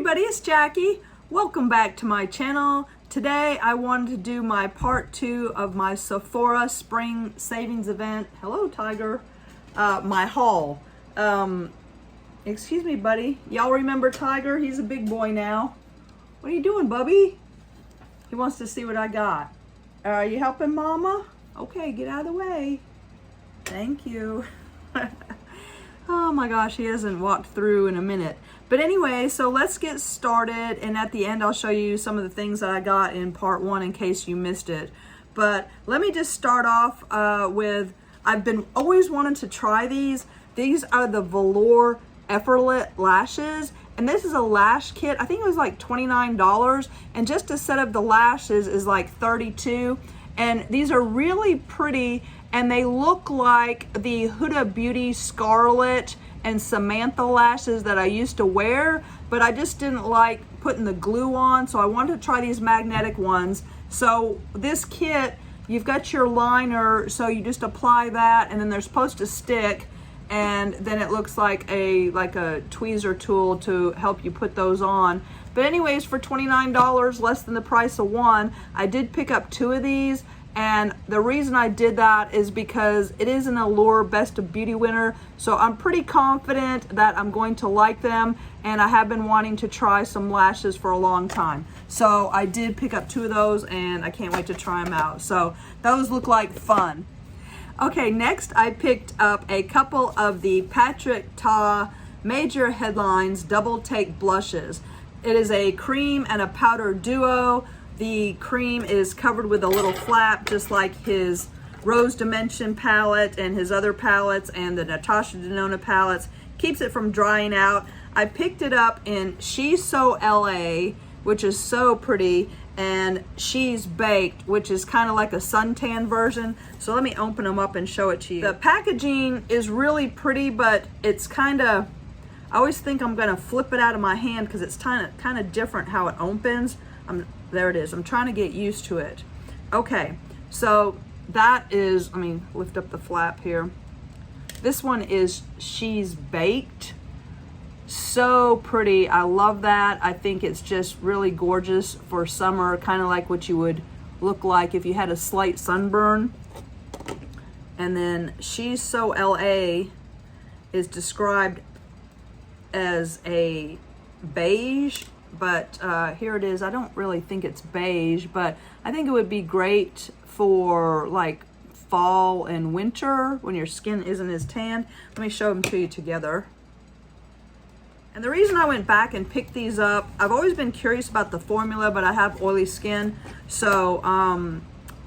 everybody, it's Jackie. Welcome back to my channel. Today I wanted to do my part 2 of my Sephora Spring Savings Event. Hello, Tiger. My haul. Excuse me, buddy. Y'all remember Tiger? He's a big boy now. What are you doing, Bobbi? He wants to see what I got. Are you helping Mama? Okay, get out of the way. Thank you. Oh my gosh, he hasn't walked through in a minute. But anyway, so let's get started, and at the end I'll show you some of the things that I got in part 1 in case you missed it. But let me just start off with, I've been always wanting to try these. These are the Velour Effortless lashes, and this is a lash kit. I think it was like $29, and just a set of the lashes is like $32. And these are really pretty, and they look like the Huda Beauty Scarlet and Samantha lashes that I used to wear, but I just didn't like putting the glue on, so I wanted to try these magnetic ones. So this kit, you've got your liner, so you just apply that, and then they're supposed to stick, and then it looks like a tweezer tool to help you put those on. But anyways, for $29, less than the price of one, I did pick up 2 of these. And the reason I did that is because it is an Allure Best of Beauty winner. So I'm pretty confident that I'm going to like them. And I have been wanting to try some lashes for a long time. So I did pick up 2 of those, and I can't wait to try them out. So those look like fun. Okay, next I picked up a couple of the Patrick Ta Major Headlines Double Take Blushes. It is a cream and a powder duo. The cream is covered with a little flap, just like his Rose Dimension palette and his other palettes and the Natasha Denona palettes. Keeps it from drying out. I picked it up in She's So LA, which is so pretty, and She's Baked, which is kind of like a suntan version. So let me open them up and show it to you. The packaging is really pretty, but it's kind of, I always think I'm gonna flip it out of my hand because it's kind of different how it opens. There it is. I'm trying to get used to it. Okay, so that is, let me lift up the flap here. This one is She's Baked. So pretty. I love that. I think it's just really gorgeous for summer, kind of like what you would look like if you had a slight sunburn. And then She's So LA is described as a beige, but here it is. I don't really think it's beige, but I think it would be great for like fall and winter when your skin isn't as tanned. Let me show them to you together. And the reason I went back and picked these up, I've always been curious about the formula, but I have oily skin. So,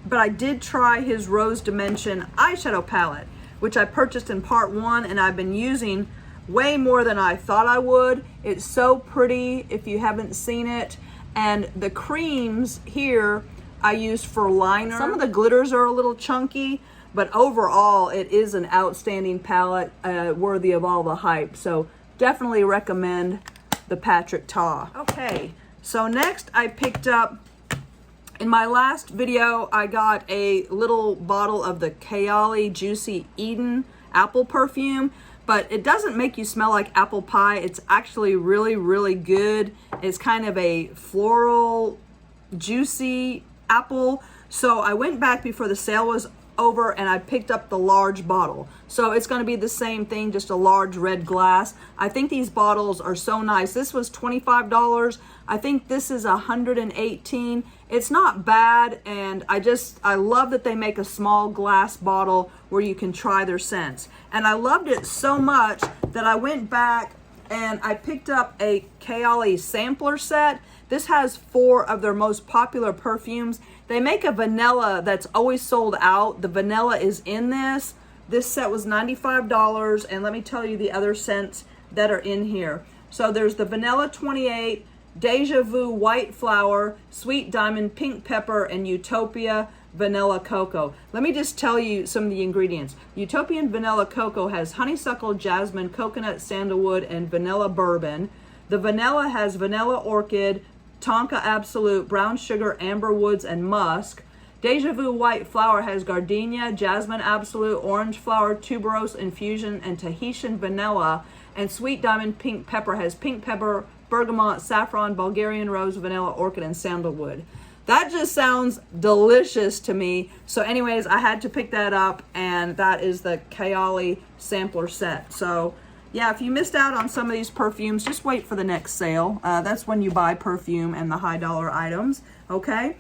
but I did try his Rose Dimension eyeshadow palette, which I purchased in part 1, and I've been using way more than I thought I would. It's so pretty if you haven't seen it. And the creams here I use for liner. Some of the glitters are a little chunky, but overall it is an outstanding palette, worthy of all the hype. So definitely recommend the Patrick Ta. Okay, so next I picked up, in my last video I got a little bottle of the Kayali Juicy Eden apple perfume. But it doesn't make you smell like apple pie. It's actually really, really good. It's kind of a floral, juicy apple. So I went back before the sale was over and I picked up the large bottle. So it's gonna be the same thing, just a large red glass. I think these bottles are so nice. This was $25. I think this is $118. It's not bad, and I love that they make a small glass bottle where you can try their scents. And I loved it so much that I went back and I picked up a Kayali Sampler set. This has 4 of their most popular perfumes. They make a vanilla that's always sold out. The vanilla is in this. This set was $95, and let me tell you the other scents that are in here. So there's the Vanilla 28, Deja Vu White Flower, Sweet Diamond Pink Pepper, and Utopia Vanilla Cocoa. Let me just tell you some of the ingredients. Utopian Vanilla Cocoa has honeysuckle, jasmine, coconut, sandalwood, and vanilla bourbon. The vanilla has vanilla orchid, tonka absolute, brown sugar, amber woods, and musk. Deja Vu White Flower has gardenia, jasmine absolute, orange flower, tuberose infusion, and Tahitian vanilla. And Sweet Diamond Pink Pepper has pink pepper, bergamot, saffron, Bulgarian rose, vanilla, orchid, and sandalwood. That just sounds delicious to me. So anyways, I had to pick that up, and that is the Kayali Sampler set. So yeah, if you missed out on some of these perfumes, just wait for the next sale. That's when you buy perfume and the high dollar items, okay?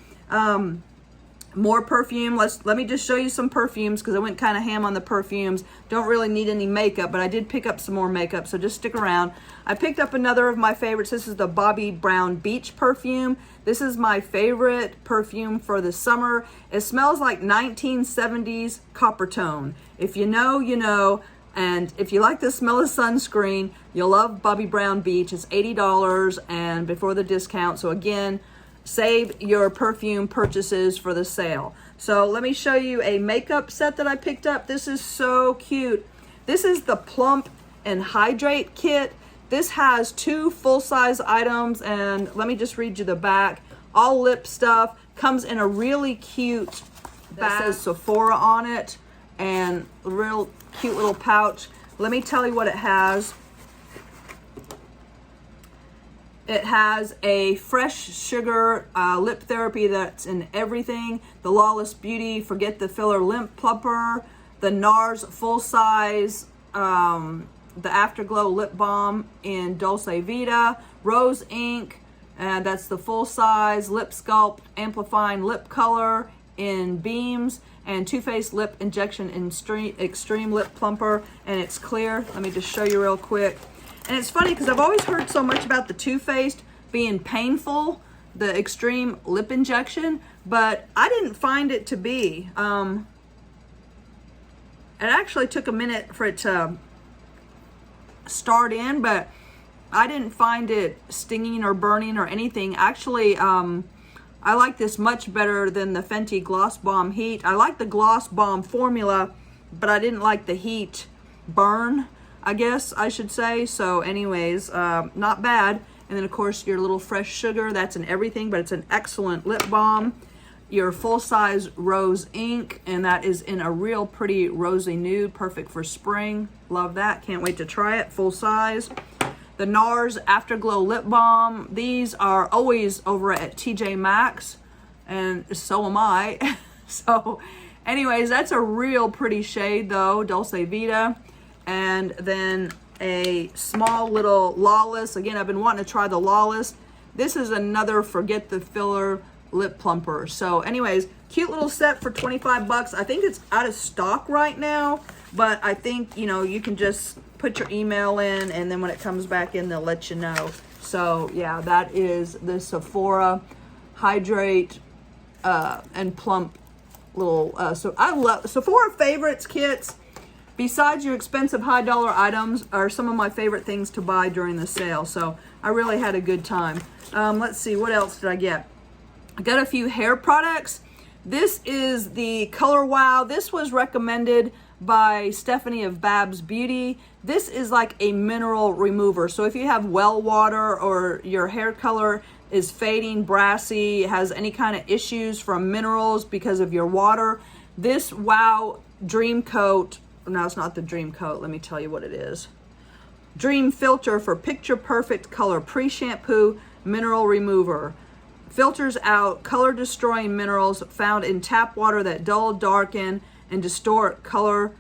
More perfume. Let me just show you some perfumes because I went kind of ham on the perfumes. Don't really need any makeup, but I did pick up some more makeup, so just stick around. I picked up another of my favorites. This is the Bobbi Brown Beach perfume. This is my favorite perfume for the summer. It smells like 1970s copper tone. If you know, you know. And if you like the smell of sunscreen, you'll love Bobbi Brown Beach. It's $80 and before the discount. So again, save your perfume purchases for the sale. So let me show you a makeup set that I picked up. This is so cute. This is the Plump and Hydrate Kit. This has 2 full-size items, and let me just read you the back. All lip stuff. Comes in a really cute bag that says Sephora on it, and a real cute little pouch. Let me tell you what it has. It has a fresh sugar lip therapy that's in everything. The Lawless Beauty Forget the Filler Lip Plumper. The NARS full size, the Afterglow Lip Balm in Dulce Vita. Rose Ink, and that's the full size Lip Sculpt Amplifying Lip Color in Beams. And Too Faced Lip Injection in Extreme Lip Plumper, and it's clear. Let me just show you real quick. And it's funny because I've always heard so much about the Too Faced being painful, the extreme lip injection, but I didn't find it to be. It actually took a minute for it to start in, but I didn't find it stinging or burning or anything. Actually, I like this much better than the Fenty Gloss Bomb Heat. I like the Gloss Bomb formula, but I didn't like the heat burn, I guess I should say. So anyways, not bad. And then of course your little fresh sugar, that's in everything, but it's an excellent lip balm. Your full-size Rose Ink, and that is in a real pretty rosy nude, perfect for spring. Love that, can't wait to try it, full size. The NARS Afterglow Lip Balm. These are always over at TJ Maxx, and so am I. So anyways, that's a real pretty shade though, Dulce Vita. And then a small little Lawless. Again, I've been wanting to try the Lawless. This is another Forget the Filler Lip Plumper. So anyways, cute little set for 25 bucks. I think it's out of stock right now, but I think, you know, you can just put your email in, and then when it comes back in, they'll let you know. So yeah, that is the Sephora Hydrate and Plump little, so I love Sephora favorites kits. Besides your expensive high dollar items, are some of my favorite things to buy during the sale. So I really had a good time. Let's see, what else did I get? I got a few hair products. This is the Color Wow. This was recommended by Stephanie of Babs Beauty. This is like a mineral remover. So if you have well water or your hair color is fading, brassy, has any kind of issues from minerals because of your water, this Wow Dream Coat, no, it's not the Dream Coat, let me tell you what it is. Dream Filter for Picture Perfect Color Pre-Shampoo Mineral Remover. Filters out color destroying minerals found in tap water that dull, darken, and distort color,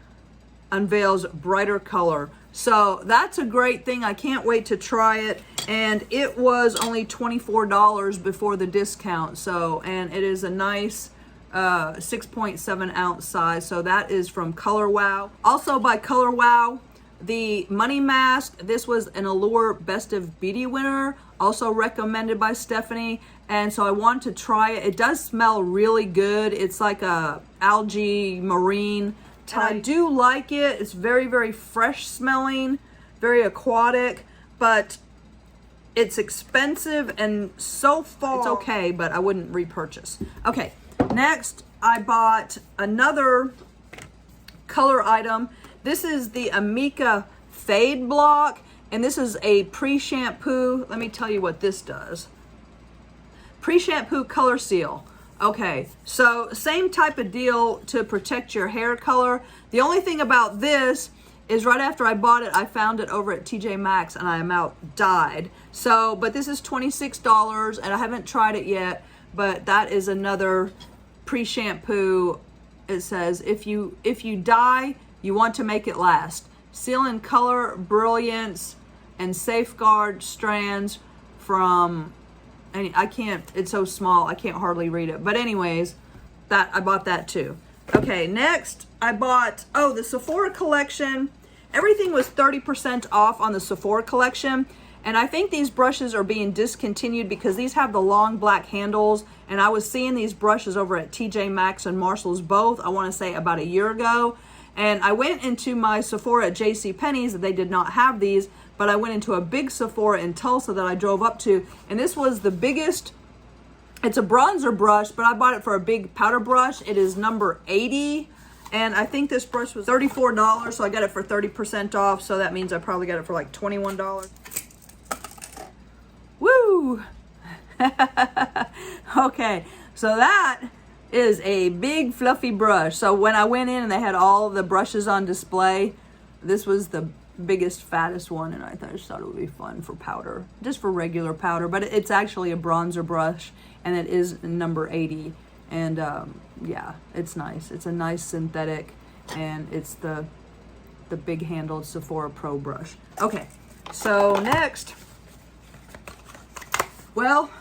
unveils brighter color. So that's a great thing. I can't wait to try it. And it was only $24 before the discount. So, and it is a nice 6.7 ounce size. So that is from Color Wow. Also by Color Wow, the Money Mask. This was an Allure Best of Beauty winner, also recommended by Stephanie. And so I want to try it. It does smell really good. It's like a algae marine type. I do like it. It's very, very fresh smelling, very aquatic, but it's expensive, and so far it's okay, but I wouldn't repurchase. Okay, next I bought another color item. This is the AMIKA Fadeblock, and this is a pre-shampoo. Let me tell you what this does. Pre-shampoo color seal. Okay, so same type of deal to protect your hair color. The only thing about this is right after I bought it, I found it over at TJ Maxx and I about died. So, but this is $26 and I haven't tried it yet, but that is another pre-shampoo. It says, if you dye, you want to make it last. Seal in color, brilliance, and safeguard strands from, and I can't, it's so small, I can't hardly read it. But anyways, that I bought that too. Okay, next I bought, the Sephora Collection. Everything was 30% off on the Sephora Collection. And I think these brushes are being discontinued because these have the long black handles. And I was seeing these brushes over at TJ Maxx and Marshall's both, I want to say about a year ago. And I went into my Sephora at JCPenney's, they did not have these, but I went into a big Sephora in Tulsa that I drove up to, and this was the biggest. It's a bronzer brush, but I bought it for a big powder brush. It is number 80, and I think this brush was $34, so I got it for 30% off, so that means I probably got it for like $21. Woo! Okay, so that is a big fluffy brush. So when I went in and they had all the brushes on display, this was the biggest, fattest one, and I just thought it would be fun for powder, just for regular powder. But it's actually a bronzer brush, and it is number 80. And yeah, it's nice. It's a nice synthetic, and it's the big handled Sephora Pro brush. Okay, so next, well,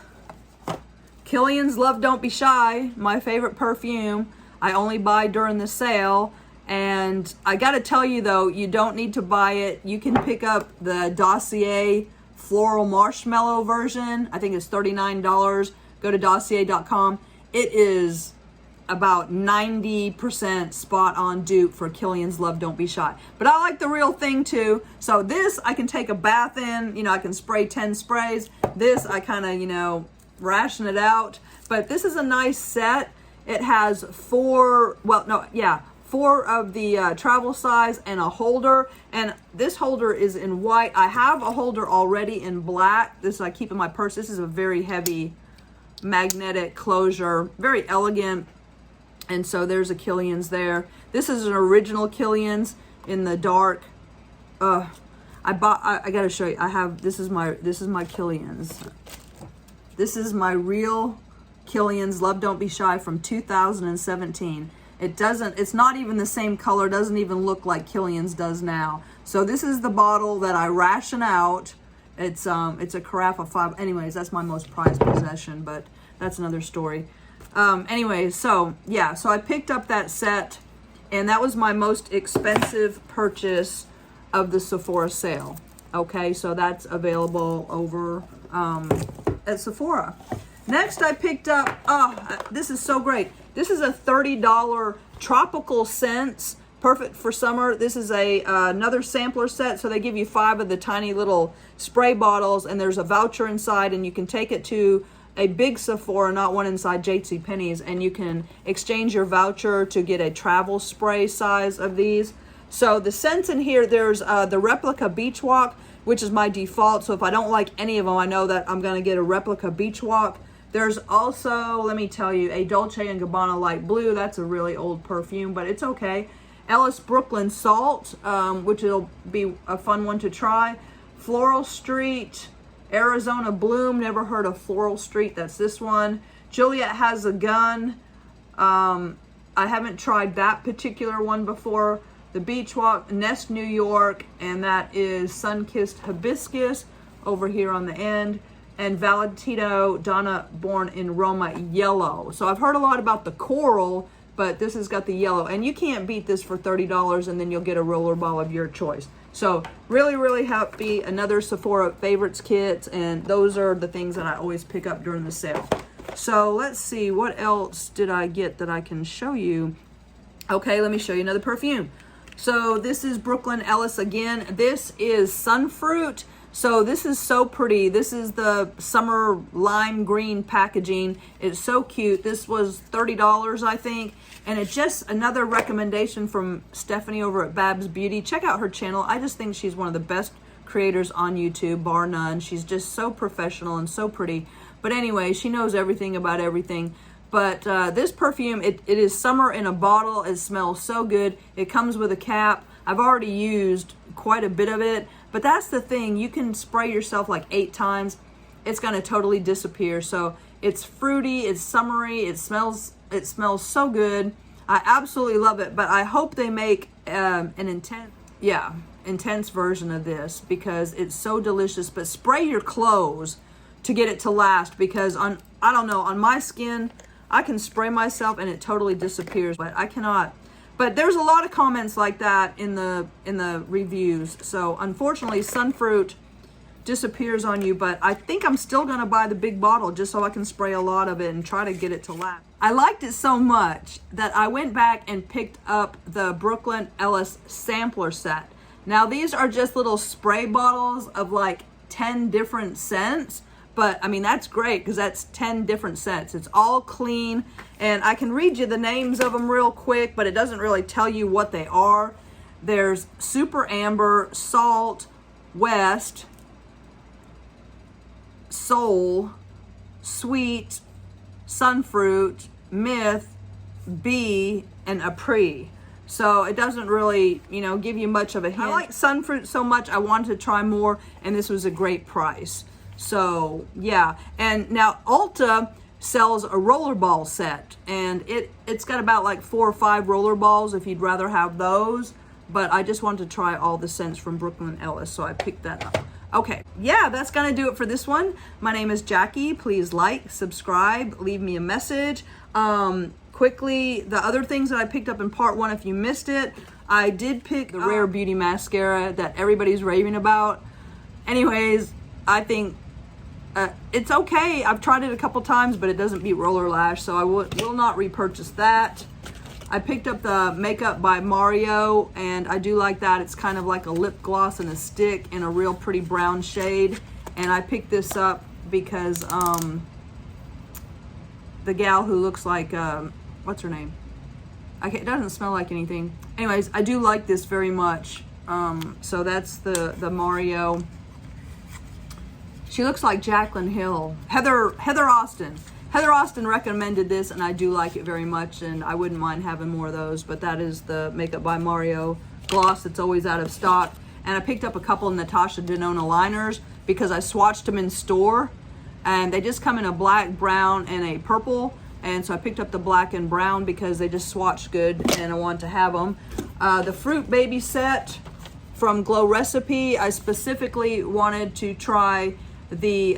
Kilian's Love Don't Be Shy, my favorite perfume. I only buy during the sale. And I gotta tell you though, you don't need to buy it. You can pick up the Dossier Floral Marshmallow version. I think it's $39. Go to dossier.com. It is about 90% spot on dupe for Kilian's Love Don't Be Shy. But I like the real thing too. So this I can take a bath in, I can spray 10 sprays. This I kind of, ration it out. But this is a nice set. It has four of the travel size and a holder, and this holder is in white. I have a holder already in black. This I keep in my purse. This is a very heavy magnetic closure, very elegant. And so there's a Kilian's there. This is an original Kilian's in the dark. I gotta show you. This is my Kilian's. This is my real Kilian's Love Don't Be Shy from 2017. It's not even the same color, doesn't even look like Kilian's does now. So this is the bottle that I ration out. It's a carafe of 5. Anyways, that's my most prized possession, but that's another story. Anyways, so yeah, so I picked up that set, and that was my most expensive purchase of the Sephora sale. Okay, so that's available over at Sephora. Next, I picked up, this is so great. This is a $30 tropical scents, perfect for summer. This is another sampler set, so they give you 5 of the tiny little spray bottles, and there's a voucher inside, and you can take it to a big Sephora, not one inside JCPenney's, and you can exchange your voucher to get a travel spray size of these. So the scents in here, there's the replica Beach Walk, which is my default. So if I don't like any of them, I know that I'm going to get a replica Beach Walk. There's also, let me tell you, a Dolce & Gabbana Light Blue. That's a really old perfume, but it's okay. Ellis Brooklyn Salt, which will be a fun one to try. Floral Street, Arizona Bloom. Never heard of Floral Street. That's this one. Juliet Has a Gun. I haven't tried that particular one before. The Beach Walk, Nest New York, and that is Sun-Kissed Hibiscus over here on the end. And Valentino Donna Born in Roma Yellow. So I've heard a lot about the coral, but this has got the yellow. And you can't beat this for $30, and then you'll get a roller ball of your choice. So really, really happy. Another Sephora Favorites kit, and those are the things that I always pick up during the sale. So let's see, what else did I get that I can show you? Okay, let me show you another perfume. So this is Brooklyn Ellis again. This is SunFruit. So this is so pretty. This is the summer lime green packaging. It's so cute. This was $30, I think. And it's just another recommendation from Stephanie over at Babs Beauty. Check out her channel. I just think she's one of the best creators on YouTube, bar none. She's just so professional and so pretty. But anyway, she knows everything about everything. But this perfume, it is summer in a bottle. It smells so good. It comes with a cap. I've already used quite a bit of it, but that's the thing. You can spray yourself like 8 times. It's gonna totally disappear. So it's fruity, it's summery, it smells so good. I absolutely love it, but I hope they make an intense version of this because it's so delicious. But spray your clothes to get it to last, because I don't know, on my skin, I can spray myself and it totally disappears, but I cannot. But there's a lot of comments like that in the reviews. So unfortunately, SunFruit disappears on you, but I think I'm still gonna buy the big bottle just so I can spray a lot of it and try to get it to last. I liked it so much that I went back and picked up the Velour Ellis sampler set. Now these are just little spray bottles of like 10 different scents, but I mean, that's great because that's 10 different scents. It's all clean, and I can read you the names of them real quick, but it doesn't really tell you what they are. There's Super Amber, Salt, West, Soul, Sweet, SunFruit, Myth, Bee, and Après. So it doesn't really, you know, give you much of a hint. I like SunFruit so much, I wanted to try more, and this was a great price. So yeah, and now Ulta sells a rollerball set, and it's got about like 4 or 5 roller balls if you'd rather have those, but I just wanted to try all the scents from Velour Ellis, so I picked that up. Okay, yeah, that's gonna do it for this one. My name is Jackie. Please like, subscribe, leave me a message. Quickly, the other things that I picked up in part 1, if you missed it, I did pick the Rare Beauty mascara that everybody's raving about. Anyways, I think it's okay. I've tried it a couple times, but it doesn't beat Roller Lash, so I will not repurchase that. I picked up the Makeup by Mario, and I do like that. It's kind of like a lip gloss and a stick in a real pretty brown shade. And I picked this up because the gal who looks like, what's her name? It doesn't smell like anything. Anyways, I do like this very much. So that's the Mario. She looks like Jaclyn Hill. Heather Austin. Heather Austin recommended this, and I do like it very much, and I wouldn't mind having more of those, but that is the Makeup by Mario gloss that's always out of stock. And I picked up a couple of Natasha Denona liners because I swatched them in store, and they just come in a black, brown, and a purple, and so I picked up the black and brown because they just swatched good, and I want to have them. The Fruit Baby set from Glow Recipe, I specifically wanted to try the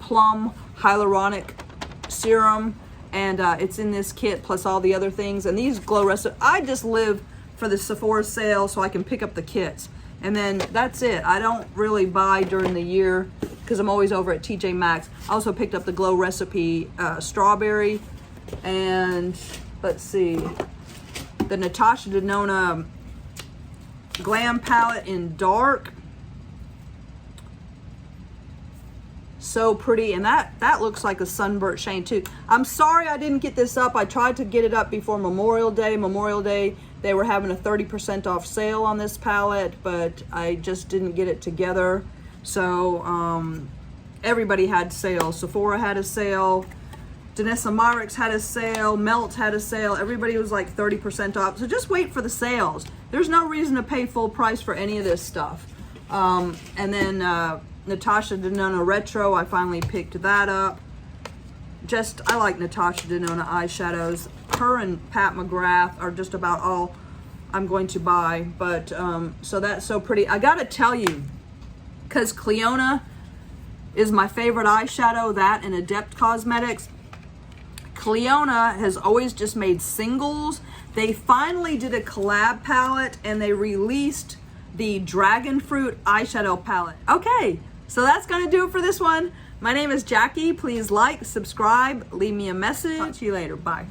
Plum Hyaluronic Serum, and it's in this kit plus all the other things. And these Glow Recipe, I just live for the Sephora sale so I can pick up the kits, and then that's it. I don't really buy during the year because I'm always over at TJ Maxx. I also picked up the Glow Recipe Strawberry, and let's see, the Natasha Denona Glam palette in dark. So pretty, and that looks like a sunburnt shade too. I'm sorry I didn't get this up. I tried to get it up before Memorial Day. Memorial Day, they were having a 30% off sale on this palette, but I just didn't get it together. So everybody had sales. Sephora had a sale, Danessa Myricks had a sale, Melt had a sale. Everybody was like 30% off. So just wait for the sales. There's no reason to pay full price for any of this stuff. And then Natasha Denona Retro, I finally picked that up. I like Natasha Denona eyeshadows. Her and Pat McGrath are just about all I'm going to buy. But so that's so pretty. I gotta tell you, because Cliona is my favorite eyeshadow, that and Adept Cosmetics. Cliona has always just made singles. They finally did a collab palette, and they released the Dragon Fruit eyeshadow palette. Okay, so that's gonna do it for this one. My name is Jackie. Please like, subscribe, leave me a message. Talk to you later. Bye.